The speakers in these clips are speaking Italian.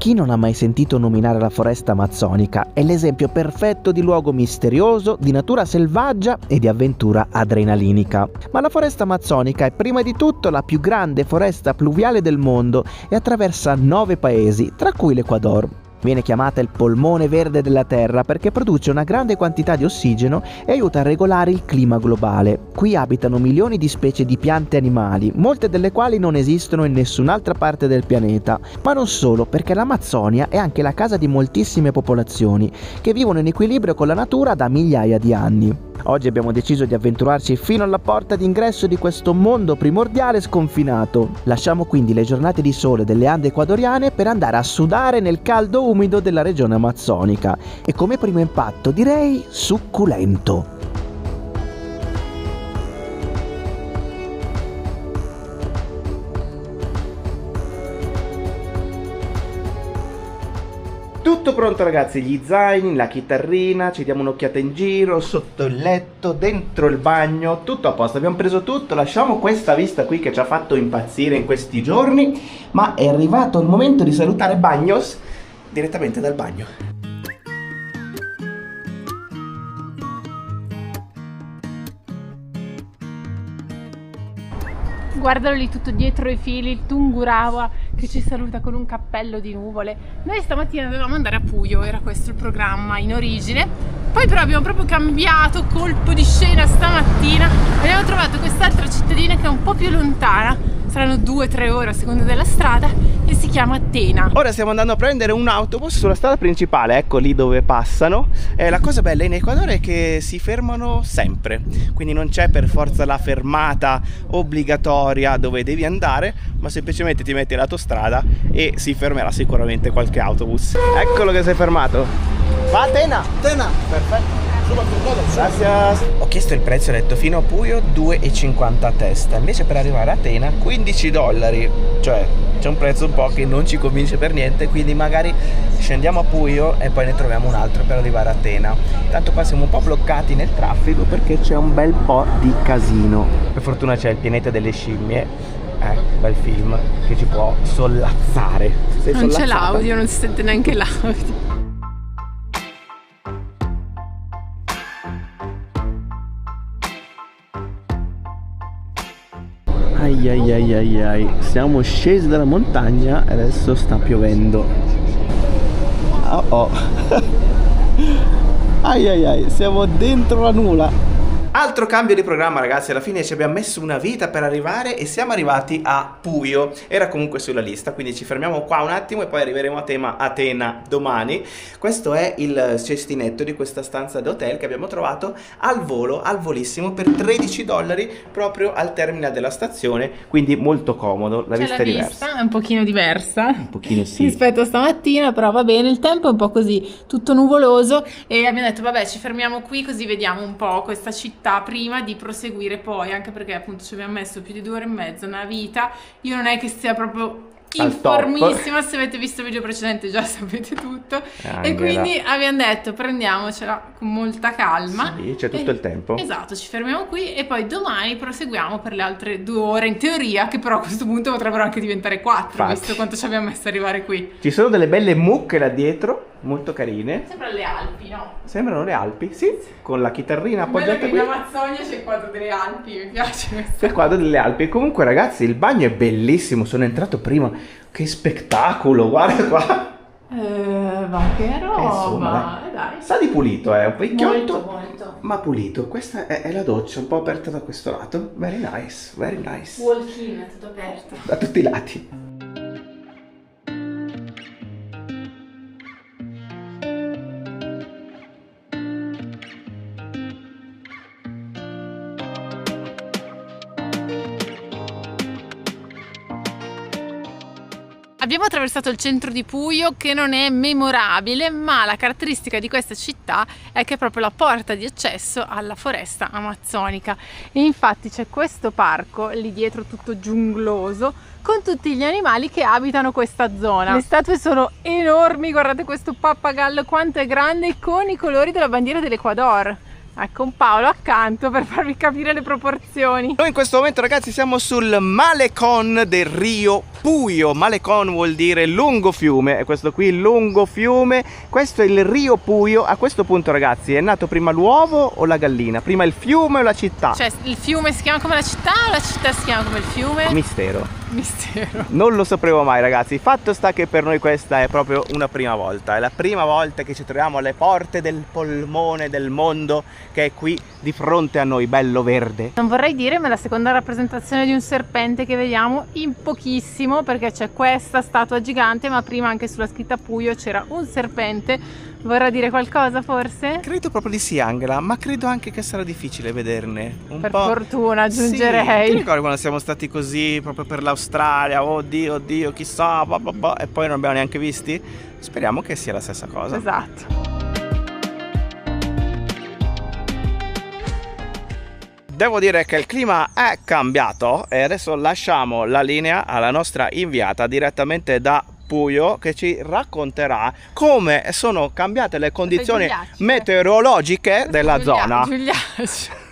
Chi non ha mai sentito nominare la foresta amazzonica? È l'esempio perfetto di luogo misterioso, di natura selvaggia e di avventura adrenalinica. Ma la foresta amazzonica è prima di tutto la più grande foresta pluviale del mondo e attraversa 9 paesi, tra cui l'Ecuador. Viene chiamata il polmone verde della Terra perché produce una grande quantità di ossigeno e aiuta a regolare il clima globale. Qui abitano milioni di specie di piante e animali, molte delle quali non esistono in nessun'altra parte del pianeta. Ma non solo, perché l'Amazzonia è anche la casa di moltissime popolazioni che vivono in equilibrio con la natura da migliaia di anni. Oggi abbiamo deciso di avventurarci fino alla porta d'ingresso di questo mondo primordiale sconfinato. Lasciamo quindi le giornate di sole delle Ande ecuadoriane per andare a sudare nel caldo umido della regione amazzonica e come primo impatto direi succulento. Tutto pronto ragazzi, gli zaini, la chitarrina, ci diamo un'occhiata in giro, sotto il letto, dentro il bagno, tutto a posto, abbiamo preso tutto, lasciamo questa vista qui che ci ha fatto impazzire in questi giorni, ma è arrivato il momento di salutare Bagnos direttamente dal bagno. Guardalo lì tutto dietro i fili, il Tungurahua che ci saluta con un cappello di nuvole. Noi stamattina dovevamo andare a Puyo, era questo il programma in origine. Poi però abbiamo proprio cambiato colpo di scena stamattina. Abbiamo trovato quest'altra cittadina che è un po' più lontana, saranno 2-3 ore a seconda della strada, e si chiama Tena. Ora stiamo andando a prendere un autobus sulla strada principale, ecco lì dove passano. La cosa bella in Ecuador è che si fermano sempre, quindi non c'è per forza la fermata obbligatoria dove devi andare, ma semplicemente ti metti all'autostrada e si fermerà sicuramente qualche autobus. Eccolo che si è fermato. Va a Tena! Tena! Perfetto. Grazie. Ho chiesto il prezzo, ho detto fino a Puyo 2,50 a testa, invece per arrivare a Tena $15, cioè c'è un prezzo un po' che non ci convince per niente, quindi magari scendiamo a Puyo e poi ne troviamo un altro per arrivare a Tena. Tanto qua siamo un po' bloccati nel traffico perché c'è un bel po' di casino. Per fortuna c'è il pianeta delle scimmie, bel film che ci può sollazzare. Non c'è l'audio, non si sente neanche l'audio. Ai, siamo scesi dalla montagna e adesso sta piovendo. Oh. Ai, siamo dentro la nuvola. Altro cambio di programma ragazzi, alla fine ci abbiamo messo una vita per arrivare e siamo arrivati a Puyo. Era comunque sulla lista, quindi ci fermiamo qua un attimo e poi arriveremo a Tena domani. Questo è il cestinetto di questa stanza d'hotel che abbiamo trovato al volo, al volissimo, per $13 proprio al terminal della stazione, quindi molto comodo. La vista è diversa. È un pochino diversa. Un pochino sì. Rispetto a stamattina, però va bene, il tempo è un po' così, tutto nuvoloso, e abbiamo detto vabbè ci fermiamo qui così vediamo un po' questa città prima di proseguire poi, anche perché appunto ci abbiamo messo più di 2 ore e mezza, una vita. Io non è che sia proprio informissima, se avete visto il video precedente già sapete tutto. E quindi abbiamo detto prendiamocela con molta calma. Sì, c'è tutto il tempo. Esatto, ci fermiamo qui e poi domani proseguiamo per le altre 2 ore in teoria, che però a questo punto potrebbero anche diventare 4. Infatti, visto quanto ci abbiamo messo ad arrivare qui. Ci sono delle belle mucche là dietro, molto carine. Sembrano le Alpi, no? Sembrano le Alpi, sì, con la chitarrina appoggiata qui. In Amazzonia c'è il quadro delle Alpi, mi piace questo. C'è il quadro delle Alpi. Comunque ragazzi, il bagno è bellissimo, sono entrato prima. Che spettacolo, guarda qua. Ma che roba. Insomma, dai. Sa di pulito, è un vecchiotto, molto. ma pulito. Questa è la doccia, un po' aperta da questo lato. Very nice, very nice. Walk-in, è tutto aperto. Da tutti i lati. Abbiamo attraversato il centro di Puyo, che non è memorabile, ma la caratteristica di questa città è che è proprio la porta di accesso alla foresta amazzonica. E infatti c'è questo parco lì dietro tutto giungloso con tutti gli animali che abitano questa zona. Le statue sono enormi, guardate questo pappagallo quanto è grande, con i colori della bandiera dell'Ecuador. Ecco un Paolo accanto per farvi capire le proporzioni. Noi in questo momento, ragazzi, siamo sul Malecón del Rio Puyo. Malecón vuol dire lungo fiume, e questo qui lungo fiume. Questo è il Rio Puyo. A questo punto, ragazzi, è nato prima l'uovo o la gallina? Prima il fiume o la città? Cioè il fiume si chiama come la città o la città si chiama come il fiume? Mistero. Mistero. Non lo sapremo mai, ragazzi. Fatto sta che per noi questa è proprio una prima volta. È la prima volta che ci troviamo alle porte del polmone del mondo, che è qui di fronte a noi, bello verde. Non vorrei dire, ma è la seconda rappresentazione di un serpente che vediamo in pochissimo, perché c'è questa statua gigante, ma prima anche sulla scritta Puyo c'era un serpente. Vorrà dire qualcosa forse? Credo proprio di sì, Angela, ma credo anche che sarà difficile vederne un per po'. Fortuna, aggiungerei. Sì. Ti ricordi quando siamo stati così proprio per l'Australia? Oddio, chissà, e poi non abbiamo neanche visti? Speriamo che sia la stessa cosa. Esatto. Devo dire che il clima è cambiato e adesso lasciamo la linea alla nostra inviata direttamente da Puyo, che ci racconterà come sono cambiate le condizioni meteorologiche della zona. Giuliaccio.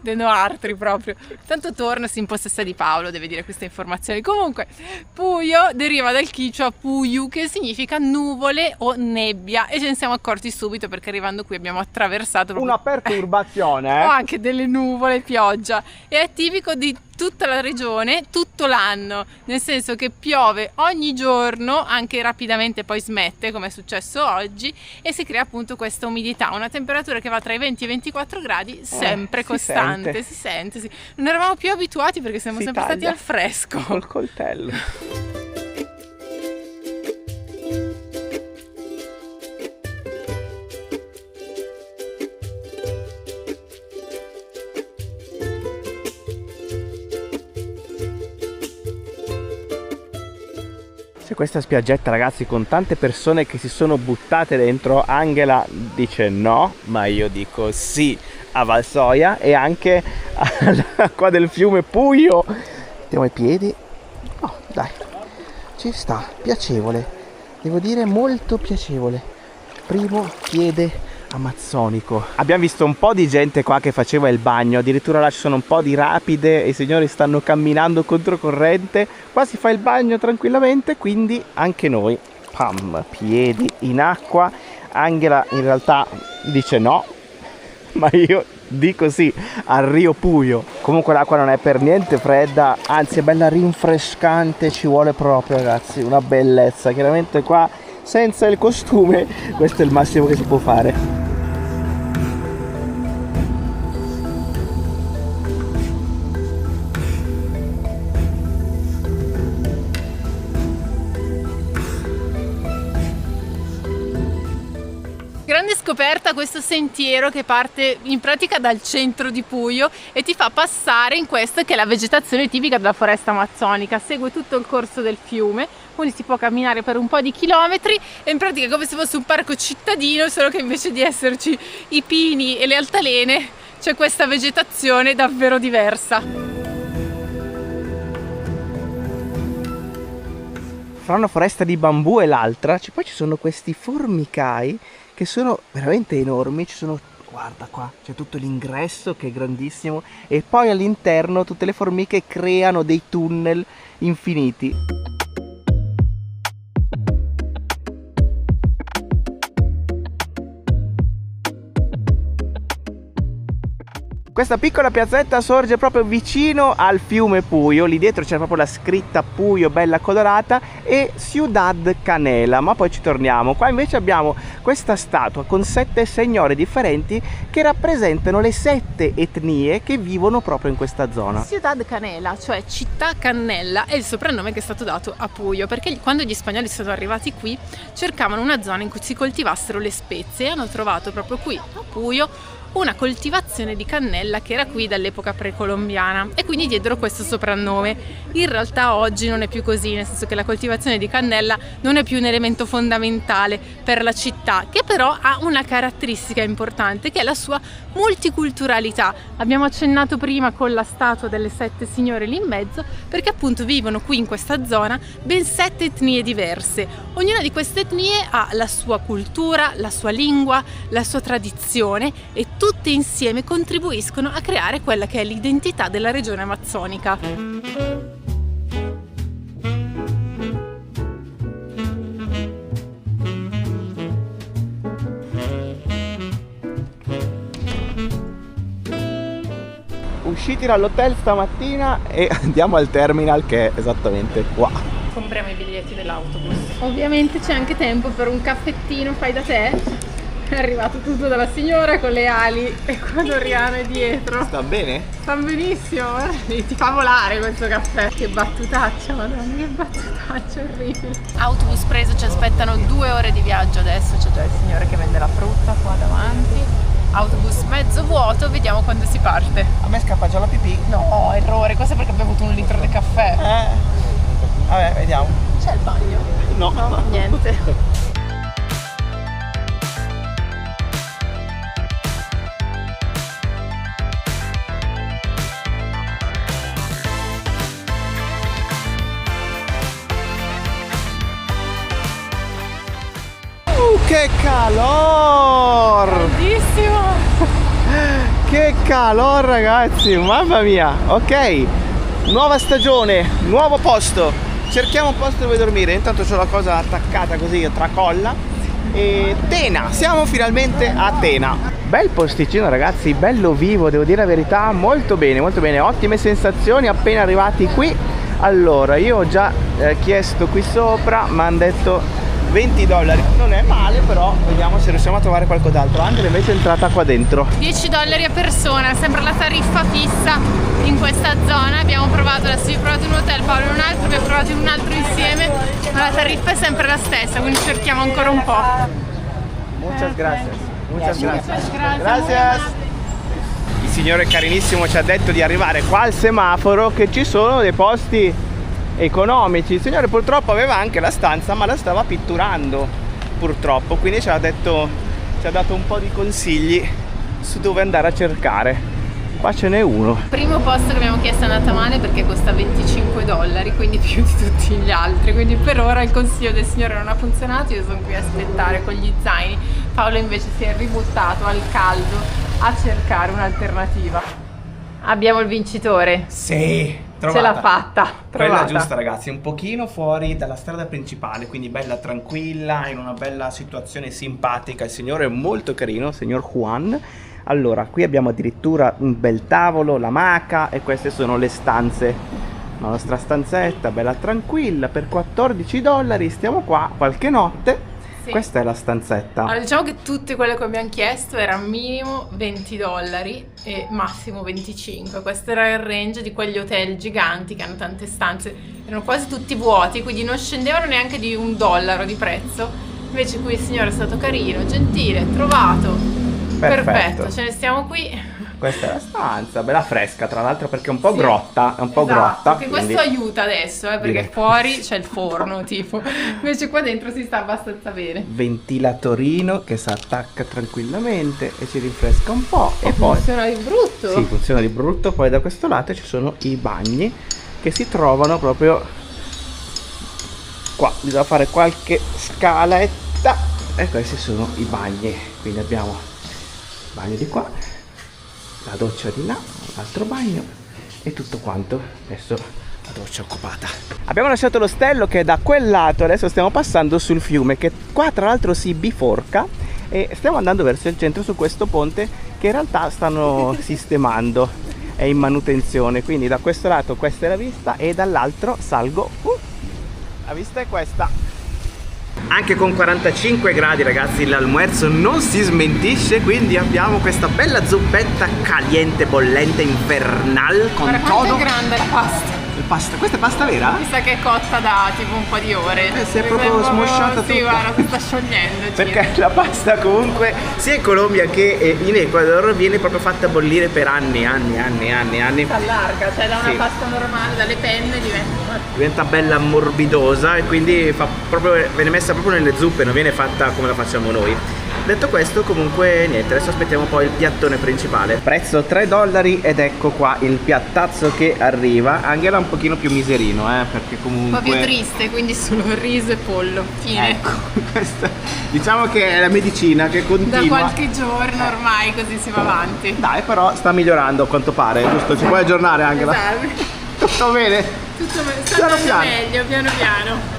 De Noartri proprio. Tanto torna, si impossessa di Paolo, deve dire queste informazioni. Comunque, Puyo deriva dal Quichua Puyu, che significa nuvole o nebbia, e ce ne siamo accorti subito perché arrivando qui abbiamo attraversato proprio una perturbazione. o anche delle nuvole, pioggia. E è tipico di tutta la regione tutto l'anno, nel senso che piove ogni giorno, anche rapidamente poi smette, come è successo oggi, e si crea appunto questa umidità, una temperatura che va tra i 20 e i 24 gradi, sempre costante, si sente, sì. Non eravamo più abituati perché siamo sempre stati al fresco. Col coltello. C'è questa spiaggetta, ragazzi, con tante persone che si sono buttate dentro. Angela dice no, ma io dico sì a Valsoia e anche all'acqua del fiume Puyo. Mettiamo i piedi. Oh, dai, ci sta, piacevole, devo dire molto piacevole. Primo piede amazzonico. Abbiamo visto un po' di gente qua che faceva il bagno, addirittura là ci sono un po' di rapide e i signori stanno camminando controcorrente. Qua si fa il bagno tranquillamente, quindi anche noi, pam, piedi in acqua. Angela in realtà dice no, ma io dico sì al Rio Puyo. Comunque l'acqua non è per niente fredda, anzi è bella rinfrescante, ci vuole proprio, ragazzi, una bellezza. Chiaramente qua senza il costume questo è il massimo che si può fare. Grande scoperta questo sentiero che parte in pratica dal centro di Puyo e ti fa passare in questa che è la vegetazione tipica della foresta amazzonica. Segue tutto il corso del fiume, quindi si può camminare per un po' di chilometri e in pratica è come se fosse un parco cittadino, solo che invece di esserci i pini e le altalene c'è questa vegetazione davvero diversa. Fra una foresta di bambù e l'altra poi ci sono questi formicai che sono veramente enormi. Ci sono, guarda qua, c'è tutto l'ingresso che è grandissimo e poi all'interno tutte le formiche creano dei tunnel infiniti. Questa piccola piazzetta sorge proprio vicino al fiume Puyo, lì dietro c'è proprio la scritta Puyo bella colorata e Ciudad Canela, ma poi ci torniamo. Qua invece abbiamo questa statua con 7 signore differenti che rappresentano le 7 etnie che vivono proprio in questa zona. Ciudad Canela, cioè città cannella, è il soprannome che è stato dato a Puyo perché quando gli spagnoli sono arrivati qui cercavano una zona in cui si coltivassero le spezie e hanno trovato proprio qui a Puyo una coltivazione di cannella che era qui dall'epoca precolombiana e quindi diedero questo soprannome. In realtà oggi non è più così, nel senso che la coltivazione di cannella non è più un elemento fondamentale per la città, che però ha una caratteristica importante che è la sua multiculturalità. Abbiamo accennato prima con la statua delle 7 signore lì in mezzo, perché appunto vivono qui in questa zona ben 7 etnie diverse. Ognuna di queste etnie ha la sua cultura, la sua lingua, la sua tradizione e tutte insieme contribuiscono a creare quella che è l'identità della regione amazzonica. Usciti dall'hotel stamattina e andiamo al terminal che è esattamente qua. Compriamo i biglietti dell'autobus. Ovviamente c'è anche tempo per un caffettino fai da te. È arrivato tutto dalla signora con le ali ecuadoriane dietro. Sta bene? Sta benissimo, ti fa volare questo caffè. Che battutaccia, madonna, che battutaccia orribile. Autobus preso, ci aspettano 2 ore di viaggio adesso. C'è già il signore che vende la frutta qua davanti. Autobus mezzo vuoto, vediamo quando si parte. A me scappa già la pipì. No, errore, questo è perché ho bevuto 1 litro di caffè. Vabbè, vediamo. C'è il bagno? No. Niente. Che calor! Bellissimo! Che calor ragazzi, mamma mia. Ok, nuova stagione, nuovo posto. Cerchiamo un posto dove dormire. Intanto c'ho la cosa attaccata così, tracolla. E Tena, siamo finalmente a Tena. Bel posticino ragazzi, bello vivo, devo dire la verità. Molto bene, ottime sensazioni appena arrivati qui. Allora, io ho già chiesto qui sopra, mi hanno detto $20, non è male, però vediamo se riusciamo a trovare qualcos'altro. Andrea invece è entrata qua dentro. $10 a persona, sempre la tariffa fissa in questa zona. Abbiamo provato, adesso io ho provato in un hotel, Paolo in un altro, abbiamo provato in un altro insieme, ma la tariffa è sempre la stessa, quindi cerchiamo ancora un po'. Muchas gracias. Gracias. Il signore carinissimo ci ha detto di arrivare qua al semaforo, che ci sono dei posti economici. Il signore purtroppo aveva anche la stanza, ma la stava pitturando purtroppo, quindi ci ha dato un po' di consigli su dove andare a cercare. Qua ce n'è uno. Il primo posto che abbiamo chiesto è andata male perché costa $25, quindi più di tutti gli altri, quindi per ora il consiglio del signore non ha funzionato. Io sono qui a aspettare con gli zaini. Paolo invece si è ributtato al caldo a cercare un'alternativa. Abbiamo il vincitore. Sì, trovata. Ce l'ha fatta. Quella giusta ragazzi, un pochino fuori dalla strada principale, quindi bella tranquilla, in una bella situazione simpatica. Il signore è molto carino, il signor Juan. Allora, qui abbiamo addirittura un bel tavolo, la maca, e queste sono le stanze. La nostra stanzetta, bella tranquilla, per $14, stiamo qua qualche notte. Sì. Questa è la stanzetta. Allora, diciamo che tutte quelle che abbiamo chiesto erano minimo $20 e massimo 25. Questo era il range di quegli hotel giganti che hanno tante stanze. Erano quasi tutti vuoti, quindi non scendevano neanche di $1 di prezzo. Invece qui il signore è stato carino, gentile, trovato. Perfetto, ce ne stiamo qui. Questa è la stanza, bella fresca tra l'altro, perché è un po' grotta, è un po' grotta. Che questo aiuta adesso, perché fuori c'è il forno tipo, invece qua dentro si sta abbastanza bene. Ventilatorino che si attacca tranquillamente e ci rinfresca un po'. E poi funziona di brutto. Sì, funziona di brutto. Poi da questo lato ci sono i bagni che si trovano proprio qua, bisogna fare qualche scaletta e questi sono i bagni. Quindi abbiamo il bagno di qua, la doccia di là, l'altro bagno e tutto quanto. Adesso la doccia è occupata. Abbiamo lasciato l'ostello che è da quel lato, adesso stiamo passando sul fiume che qua tra l'altro si biforca e stiamo andando verso il centro su questo ponte che in realtà stanno sistemando, è in manutenzione. Quindi da questo lato questa è la vista e dall'altro salgo, la vista è questa. Anche con 45 gradi ragazzi l'almuerzo non si smentisce, quindi abbiamo questa bella zuppetta caliente, bollente, infernal con todo. Guarda quanto è grande la pasta. Questa è pasta vera? Mi sa che è cotta da tipo un po' di ore. Si è proprio smosciata tutta. Sì, guarda, si sta sciogliendo. Perché la pasta comunque sia in Colombia che in Ecuador viene proprio fatta bollire per anni. Si allarga, cioè da una pasta normale, dalle penne diventa bella morbidosa e quindi viene messa proprio nelle zuppe, non viene fatta come la facciamo noi. Detto questo, comunque niente, adesso aspettiamo poi il piattone principale. Prezzo $3 ed ecco qua il piattazzo che arriva. Angela un pochino più miserino, perché comunque un po' più triste, quindi solo riso e pollo. Fine. Ecco, questa diciamo che è la medicina che continua. Da qualche giorno ormai, così si va avanti. Dai, però sta migliorando a quanto pare, giusto? Ci puoi aggiornare, Angela? Esatto. Tutto bene? Tutto sta andando meglio, piano piano.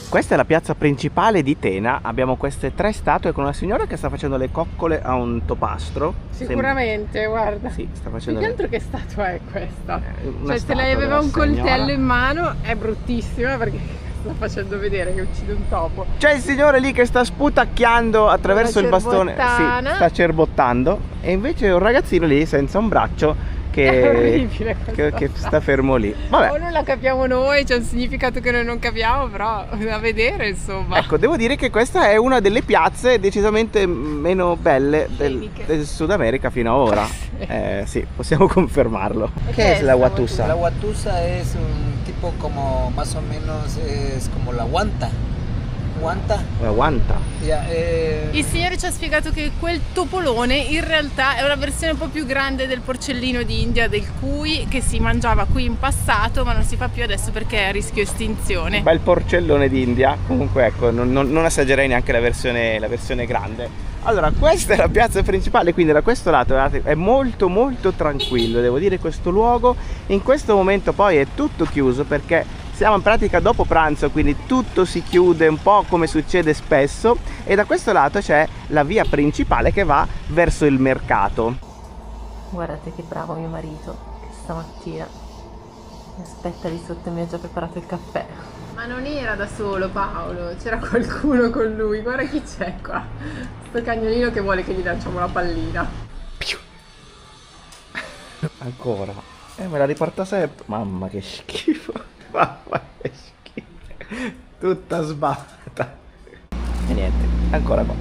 Questa è la piazza principale di Tena, abbiamo queste 3 statue con una signora che sta facendo le coccole a un topastro. Sicuramente, guarda. Sì, sta facendo. Che altro che statua è questa? Cioè, se statua lei aveva un della coltello signora in mano è bruttissima perché sta facendo vedere che uccide un topo. C'è il signore lì che sta sputacchiando attraverso il bastone. Sì, sta cerbottando. E invece un ragazzino lì senza un braccio che sta fermo lì. Vabbè. O non la capiamo noi, c'è un significato che noi non capiamo, però da vedere insomma. Ecco, devo dire che questa è una delle piazze decisamente meno belle del Sud America fino ad ora. Sì, possiamo confermarlo. ¿Qué è la Huatusa? La Huatusa es un tipo como más o menos es como la guanta. Guanta? La guanta. Il signore ci ha spiegato che quel topolone in realtà è una versione un po' più grande del porcellino d'India, del cuy, che si mangiava qui in passato ma non si fa più adesso perché è a rischio estinzione. Bel porcellone d'India. Comunque ecco, non assaggerei neanche la versione grande. Allora, questa è la piazza principale, quindi da questo lato è molto molto tranquillo, devo dire, questo luogo. In questo momento poi è tutto chiuso perché siamo in pratica dopo pranzo, quindi tutto si chiude un po' come succede spesso, e da questo lato c'è la via principale che va verso il mercato. Guardate che bravo mio marito, che stamattina mi aspetta lì sotto e mi ha già preparato il caffè. Ma non era da solo Paolo, c'era qualcuno con lui, guarda chi c'è qua. Sto cagnolino che vuole che gli lanciamo la pallina. Ancora. Me la riporta sempre. Mamma che schifo. Mamma che schifo. Tutta sbatta. E niente, ancora qua.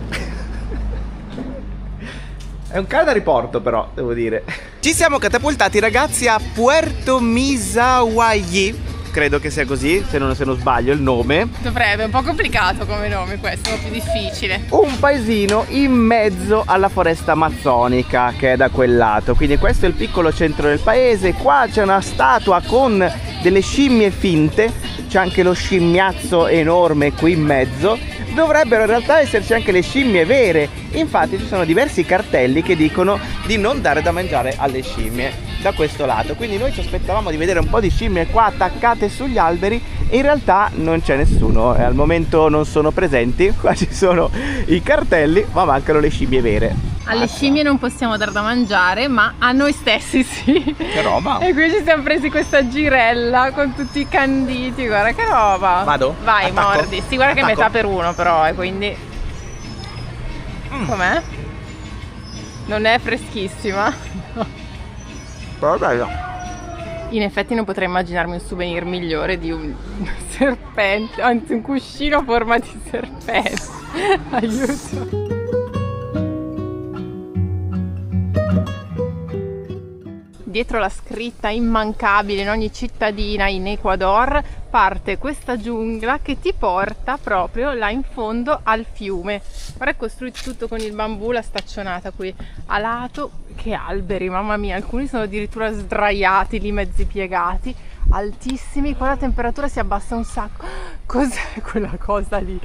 È un cane da riporto però, devo dire. Ci siamo catapultati ragazzi a Puerto Misahuayi. Credo che sia così, se non sbaglio il nome. Dovrebbe, è un po' complicato come nome questo, è un po' più difficile. Un paesino in mezzo alla foresta amazzonica che è da quel lato. Quindi questo è il piccolo centro del paese. Qua c'è una statua con delle scimmie finte. C'è anche lo scimmiazzo enorme qui in mezzo. Dovrebbero in realtà esserci anche le scimmie vere. Infatti ci sono diversi cartelli che dicono di non dare da mangiare alle scimmie da questo lato. Quindi noi ci aspettavamo di vedere un po' di scimmie qua attaccate sugli alberi. In realtà non c'è nessuno, al momento non sono presenti. Qua ci sono i cartelli, ma mancano le scimmie vere. Alle scimmie non possiamo dar da mangiare, ma a noi stessi sì. Che roba! E qui ci siamo presi questa girella con tutti i canditi, guarda che roba! Vado? Vai, Attacco? mordi. Sì, guarda che è Attacco? metà per uno però, quindi... Com'è? Non è freschissima? Però bello. In effetti non potrei immaginarmi un souvenir migliore di un serpente, anzi un cuscino a forma di serpente. Aiuto! Dietro la scritta immancabile in ogni cittadina in Ecuador parte questa giungla che ti porta proprio là in fondo al fiume. Ora è costruito tutto con il bambù, la staccionata qui a lato. Che alberi, mamma mia, alcuni sono addirittura sdraiati lì, mezzi piegati, altissimi. Qua la temperatura si abbassa un sacco. Cos'è quella cosa lì?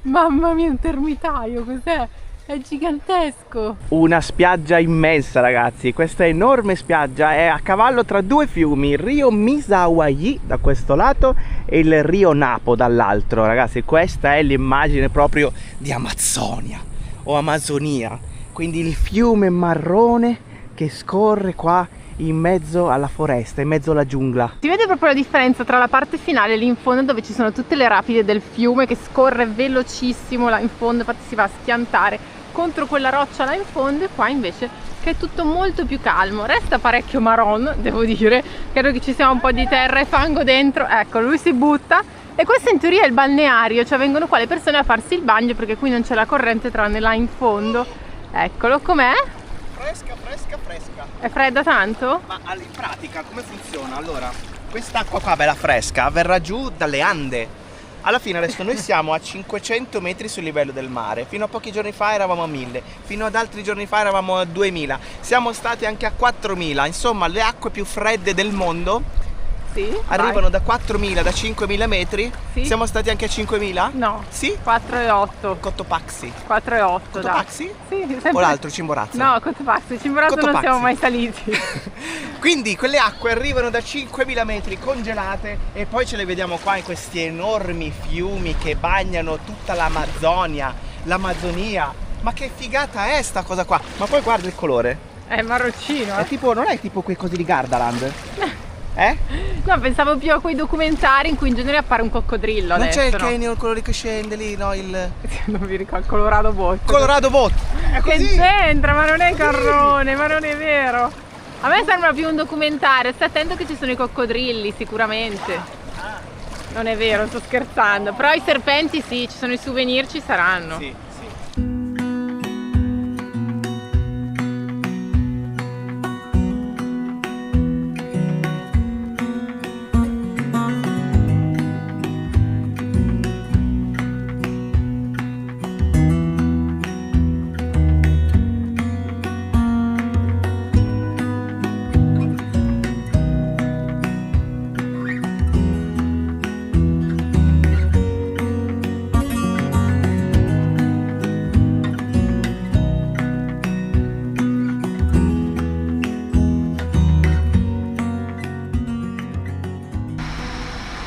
Mamma mia, un termitaio, cos'è? È gigantesco! Una spiaggia immensa ragazzi, questa enorme spiaggia è a cavallo tra due fiumi, il Rio Misahuayi da questo lato e il Rio Napo dall'altro. Ragazzi, questa è l'immagine proprio di Amazzonia o Amazonia, quindi il fiume marrone che scorre qua in mezzo alla foresta, in mezzo alla giungla. Si vede proprio la differenza tra la parte finale lì in fondo dove ci sono tutte le rapide del fiume che scorre velocissimo là in fondo, infatti si va a schiantare contro quella roccia là in fondo, e qua invece che è tutto molto più calmo. Resta parecchio marron, devo dire, credo che ci sia un po' di terra e fango dentro. Ecco, lui si butta, e questo in teoria è il balneario, cioè vengono qua le persone a farsi il bagno perché qui non c'è la corrente tranne là in fondo. Eccolo com'è. fresca, fresca, fresca. È fredda tanto? Ma in pratica come funziona? Allora, quest'acqua qua bella fresca verrà giù dalle Ande. Alla fine adesso noi siamo a 500 metri sul livello del mare. Fino a pochi giorni fa eravamo a 1000, fino ad altri giorni fa eravamo a 2000. Siamo stati anche a 4000. Insomma, le acque più fredde del mondo arrivano da 4.000, da 5.000 metri. Sì. Siamo stati anche a 5.000? No. Sì? 4,8. Cotopaxi. 4,8. Cotopaxi? Sì, sempre. O l'altro, Cimborazzo? No, Cotopaxi. Cimborazzo non Cotopaxi. siamo mai saliti. Quindi quelle acque arrivano da 5.000 metri congelate e poi ce le vediamo qua in questi enormi fiumi che bagnano tutta l'Amazzonia, l'Amazzonia. Ma che figata è sta cosa qua? Ma poi guarda il colore. È marroncino. È tipo, non è tipo quei cosi di Gardaland? No, pensavo più a quei documentari in cui in genere appare un coccodrillo. Non adesso, c'è il no? canyon, il colore che scende lì, no? Il Non mi ricordo, il Colorado Boat. Colorado Boat. È Che così. c'entra? Ma non è Carrone, ma non è vero. A me sembra più un documentario. Stai attento che ci sono i coccodrilli, sicuramente. Non è vero, sto scherzando. Però i serpenti sì, ci sono i souvenir, ci saranno. Sì.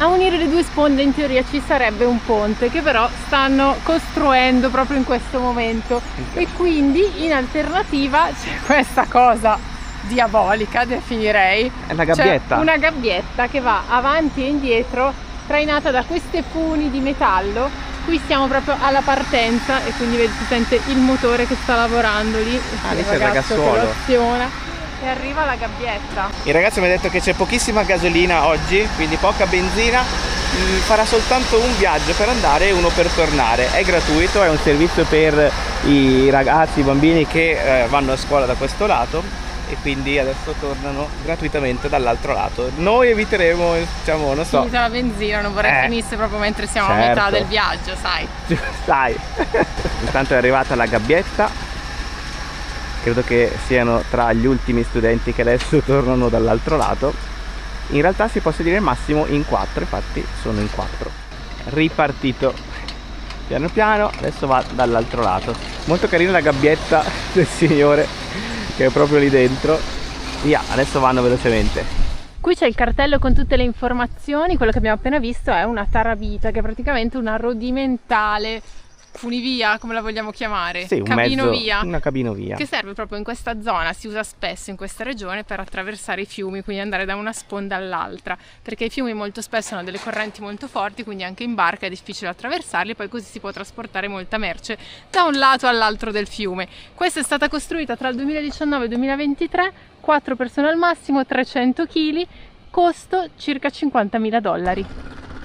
A unire le due sponde in teoria ci sarebbe un ponte che però stanno costruendo proprio in questo momento e quindi in alternativa c'è questa cosa diabolica, definirei. È una gabbietta. C'è una gabbietta che va avanti e indietro trainata da queste funi di metallo. Qui siamo proprio alla partenza e quindi vedi, si sente il motore che sta lavorando lì, lì il c'è il ragazzo che lo ragazzuolo. aziona. E arriva la gabbietta. Il ragazzo mi ha detto che c'è pochissima gasolina oggi, quindi poca benzina. Farà soltanto un viaggio per andare e uno per tornare. È gratuito, è un servizio per i ragazzi, i bambini che vanno a scuola da questo lato e quindi adesso tornano gratuitamente dall'altro lato. Noi eviteremo, diciamo, non so. Finita la benzina, non vorrei finisse proprio mentre siamo a Certo. metà del viaggio, sai. Sai. Intanto è arrivata la gabbietta. Credo che siano tra gli ultimi studenti che adesso tornano dall'altro lato. In realtà si può sedere massimo in 4, infatti sono in 4. Ripartito piano piano, adesso va dall'altro lato. Molto carina la gabbietta del signore che è proprio lì dentro. Via, adesso vanno velocemente. Qui c'è il cartello con tutte le informazioni. Quello che abbiamo appena visto è una tarabita, che è praticamente una rodimentale funivia, come la vogliamo chiamare? Sì, un cabinovia. mezzo, una cabinovia. Che serve proprio in questa zona, si usa spesso in questa regione per attraversare i fiumi, quindi andare da una sponda all'altra, perché i fiumi molto spesso hanno delle correnti molto forti, quindi anche in barca è difficile attraversarli, poi così si può trasportare molta merce da un lato all'altro del fiume. Questa è stata costruita tra il 2019 e il 2023, 4 persone al massimo, 300 kg, costo circa $50.000.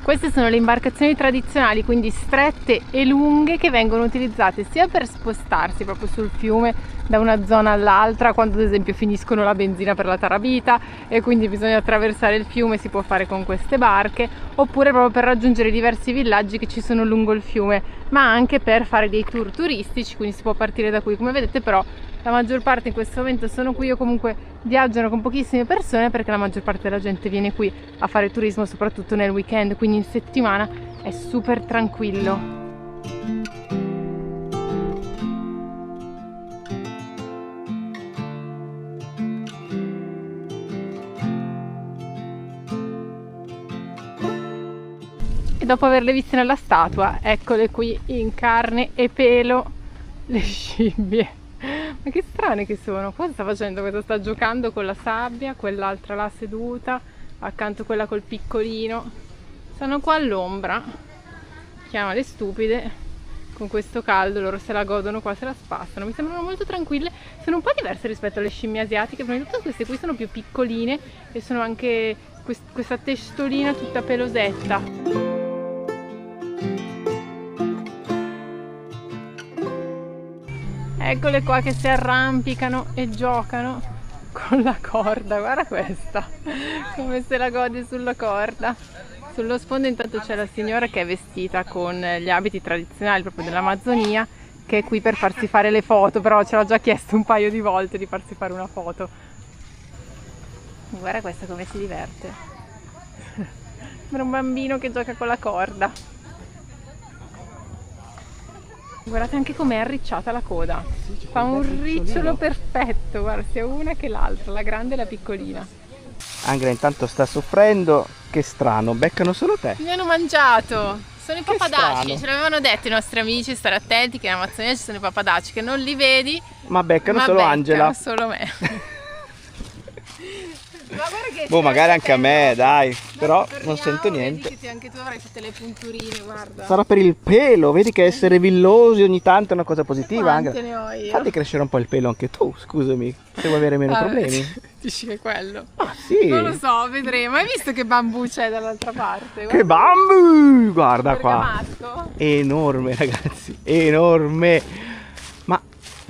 Queste sono le imbarcazioni tradizionali, quindi strette e lunghe, che vengono utilizzate sia per spostarsi proprio sul fiume da una zona all'altra, quando ad esempio finiscono la benzina per la tarabita e quindi bisogna attraversare il fiume, si può fare con queste barche, oppure proprio per raggiungere diversi villaggi che ci sono lungo il fiume, ma anche per fare dei tour turistici, quindi si può partire da qui. Come vedete però la maggior parte in questo momento sono qui, o comunque viaggiano con pochissime persone, perché la maggior parte della gente viene qui a fare turismo soprattutto nel weekend, quindi in settimana è super tranquillo. E dopo averle viste nella statua, eccole qui in carne e pelo, le scimmie. Ma che strane che sono. Cosa sta facendo? Questa sta giocando con la sabbia, quell'altra là seduta, accanto a quella col piccolino. Stanno qua all'ombra, chiama le stupide, con questo caldo loro se la godono qua, se la spassano. Mi sembrano molto tranquille, sono un po' diverse rispetto alle scimmie asiatiche. Prima di tutto queste qui sono più piccoline e sono anche questa testolina tutta pelosetta. Eccole qua che si arrampicano e giocano con la corda, guarda questa, come se la gode sulla corda. Sullo sfondo intanto c'è la signora che è vestita con gli abiti tradizionali proprio dell'Amazzonia, che è qui per farsi fare le foto, però ce l'ho già chiesto un paio di volte di farsi fare una foto. Guarda questa come si diverte. Sembra un bambino che gioca con la corda. Guardate anche com'è arricciata la coda. Fa un ricciolo perfetto, guarda, sia una che l'altra, la grande e la piccolina. Angela intanto sta soffrendo, che strano, beccano solo te. Mi hanno mangiato! Sono i Che papadaci, strano. ce l'avevano detto i nostri amici, stare attenti che in Amazzonia ci sono i papadaci, che non li vedi, Ma beccano ma solo beccano Angela. solo me. Ma guarda che Boh, magari anche a me, dai, No, però torniamo, non sento vedi niente. che anche tu avrai tutte le punturine, guarda. Sarà per il pelo, vedi che essere villosi ogni tanto è una cosa positiva, Quante Angela. ne ho io? Fatti crescere un po' il pelo anche tu, scusami, se vuoi avere meno Ah, problemi. Dici che è quello? Ah sì, Non lo so, vedremo. Hai visto che bambù c'è dall'altra parte? che bambù, guarda qua. Bergamasco. Enorme ragazzi, enorme. Ma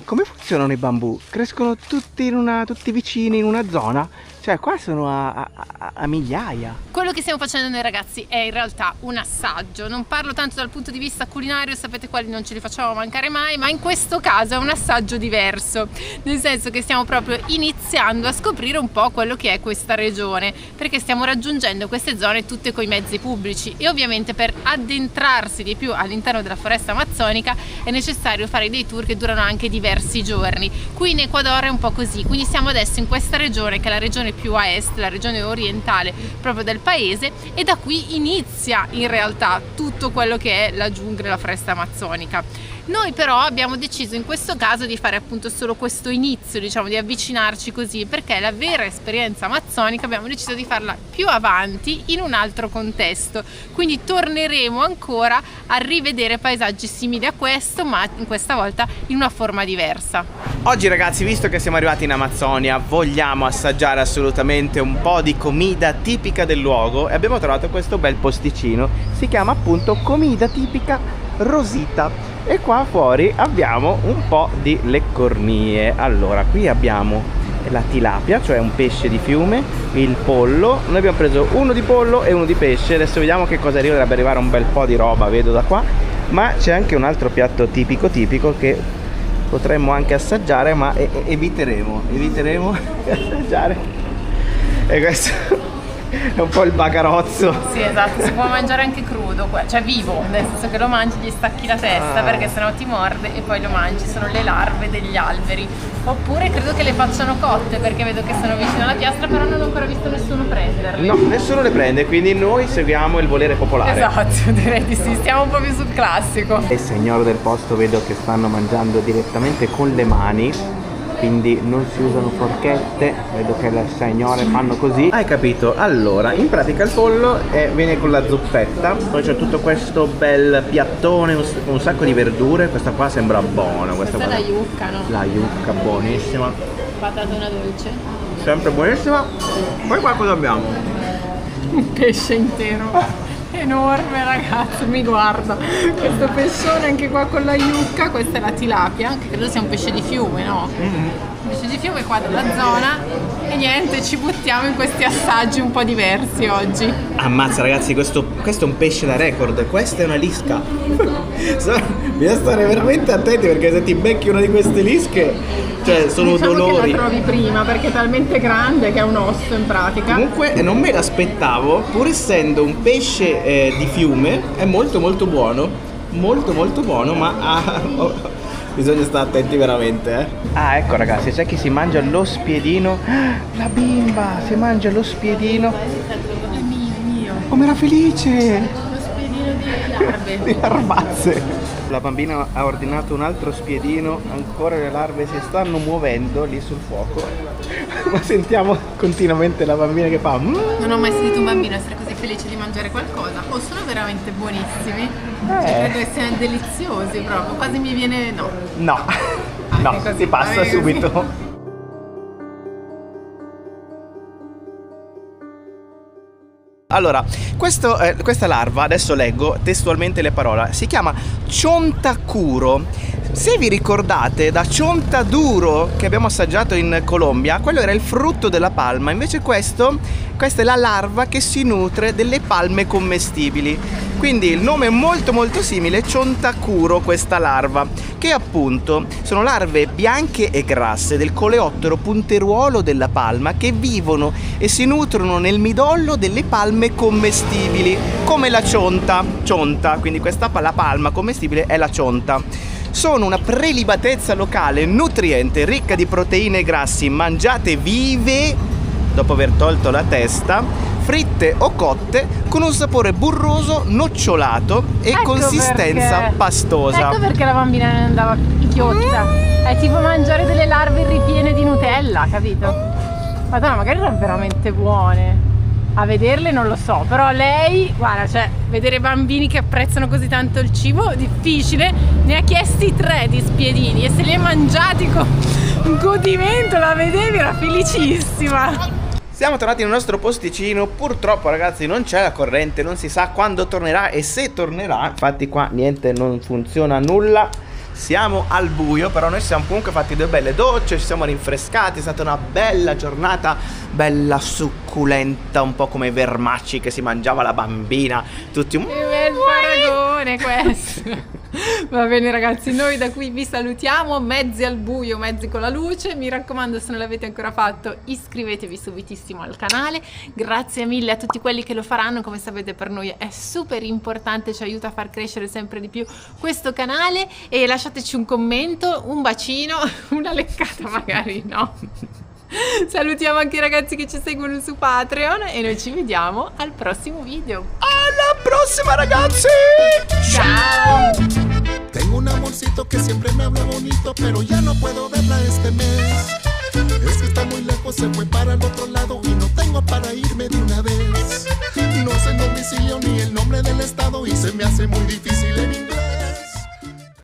come funzionano i bambù? Crescono tutti tutti vicini in una zona? Cioè qua sono a migliaia. Quello che stiamo facendo noi ragazzi è in realtà un assaggio. Non parlo tanto dal punto di vista culinario, sapete quali non ce li facciamo mancare mai, ma in questo caso è un assaggio diverso, nel senso che stiamo proprio iniziando a scoprire un po' quello che è questa regione, perché stiamo raggiungendo queste zone tutte coi mezzi pubblici e ovviamente per addentrarsi di più all'interno della foresta amazzonica è necessario fare dei tour che durano anche diversi giorni. Qui in Ecuador è un po' così, quindi siamo adesso in questa regione che è la regione più a est, la regione orientale proprio del paese, e da qui inizia in realtà tutto quello che è la giungla e la foresta amazzonica. Noi però abbiamo deciso in questo caso di fare appunto solo questo inizio, diciamo, di avvicinarci così, perché la vera esperienza amazzonica abbiamo deciso di farla più avanti in un altro contesto, quindi torneremo ancora a rivedere paesaggi simili a questo, ma in questa volta in una forma diversa. Oggi ragazzi, visto che siamo arrivati in Amazzonia, vogliamo assaggiare assolutamente un po' di comida tipica del luogo e abbiamo trovato questo bel posticino. Si chiama appunto Comida Tipica Rosita e qua fuori abbiamo un po' di leccornie. Allora, qui abbiamo la tilapia, cioè un pesce di fiume, il pollo. Noi abbiamo preso uno di pollo e uno di pesce. Adesso vediamo che cosa arriva, dovrebbe arrivare un bel po' di roba, vedo da qua. Ma c'è anche un altro piatto tipico che potremmo anche assaggiare, ma eviteremo di assaggiare. E questo è un po' il bagarozzo. Sì, esatto, si può mangiare anche crudo, cioè vivo, nel senso che lo mangi, gli stacchi la testa perché sennò ti morde e poi lo mangi, sono le larve degli alberi. Oppure credo che le facciano cotte perché vedo che sono vicino alla piastra, però non ho ancora visto nessuno prenderle. No, nessuno le prende, quindi noi seguiamo il volere popolare. Esatto, direi di sì, stiamo un po' più sul classico. I signori del posto vedo che stanno mangiando direttamente con le mani, quindi non si usano forchette, vedo che le signore fanno così. Hai capito? Allora, in pratica il pollo viene con la zuppetta, poi c'è tutto questo bel piattone, un sacco di verdure. Questa qua sembra buona. Questa è la yucca, no? La yucca, buonissima, Patatona dolce. sempre buonissima. Poi qua cosa abbiamo? Un pesce intero. Enorme ragazzi, mi guarda questo pescione anche qua con la yucca. Questa è la tilapia, che credo sia un pesce di fiume, no? Un pesce di fiume qua della zona. E niente, ci buttiamo in questi assaggi un po' diversi oggi. Ammazza ragazzi, questo è un pesce da record, questa è una lisca. Bisogna stare veramente attenti perché se ti becchi una di queste lische, cioè sono Diciamo dolori. che la trovi prima perché è talmente grande che è un osso in pratica. Comunque non me l'aspettavo, pur essendo un pesce di fiume, è molto molto buono, molto buono, ma bisogna stare attenti veramente. Ah, ecco ragazzi, c'è chi si mangia lo spiedino. La bimba si mangia lo spiedino. È mio. Come era felice! Lo spiedino di larve. Di larvazze. La bambina ha ordinato un altro spiedino, ancora le larve si stanno muovendo lì sul fuoco. Ma sentiamo continuamente la bambina che fa Non ho mai sentito un bambino essere così felice di mangiare qualcosa. O sono veramente buonissimi, cioè, credo che siano deliziosi proprio, quasi mi viene no. No, no, così, si passa così. subito. Allora, questa larva, adesso leggo testualmente le parole, si chiama Chontakuro. Se vi ricordate da Chontaduro che abbiamo assaggiato in Colombia, quello era il frutto della palma, invece questa è la larva che si nutre delle palme commestibili. Quindi il nome è molto molto simile, Chontacuro, questa larva, che appunto sono larve bianche e grasse del coleottero punteruolo della palma che vivono e si nutrono nel midollo delle palme commestibili, come la cionta, quindi la palma commestibile è la cionta. Sono una prelibatezza locale nutriente, ricca di proteine e grassi, mangiate vive dopo aver tolto la testa, fritte o cotte, con un sapore burroso, nocciolato e consistenza pastosa. Ecco perché la bambina ne andava picchiotta. È tipo mangiare delle larve ripiene di Nutella, capito? Madonna, magari erano veramente buone. A vederle non lo so, però lei, guarda, cioè, vedere bambini che apprezzano così tanto il cibo, difficile. Ne ha chiesti 3 di spiedini e se li è mangiati con un godimento, la vedevi, era felicissima. Siamo tornati nel nostro posticino, purtroppo ragazzi non c'è la corrente, non si sa quando tornerà e se tornerà, infatti qua niente, non funziona nulla, siamo al buio, però noi siamo comunque fatti 2 belle docce, ci siamo rinfrescati, è stata una bella giornata, bella succulenta, un po' come i vermacci che si mangiava la bambina, tutti un... Che bel paragone questo! Va bene ragazzi, noi da qui vi salutiamo, mezzi al buio, mezzi con la luce. Mi raccomando, se non l'avete ancora fatto, iscrivetevi subitissimo al canale. Grazie mille a tutti quelli che lo faranno, come sapete per noi è super importante, ci aiuta a far crescere sempre di più questo canale. E lasciateci un commento, un bacino, una leccata magari no. Salutiamo anche i ragazzi che ci seguono su Patreon e noi ci vediamo al prossimo video. Alla prossima ragazzi! Ciao! Tengo un amorcito que siempre me habla bonito, pero ya no puedo verla este mes. Es que está muy lejos, se fue para el otro lado y no tengo para irme de una vez. No sé el domicilio ni el nombre del estado y se me hace muy difícil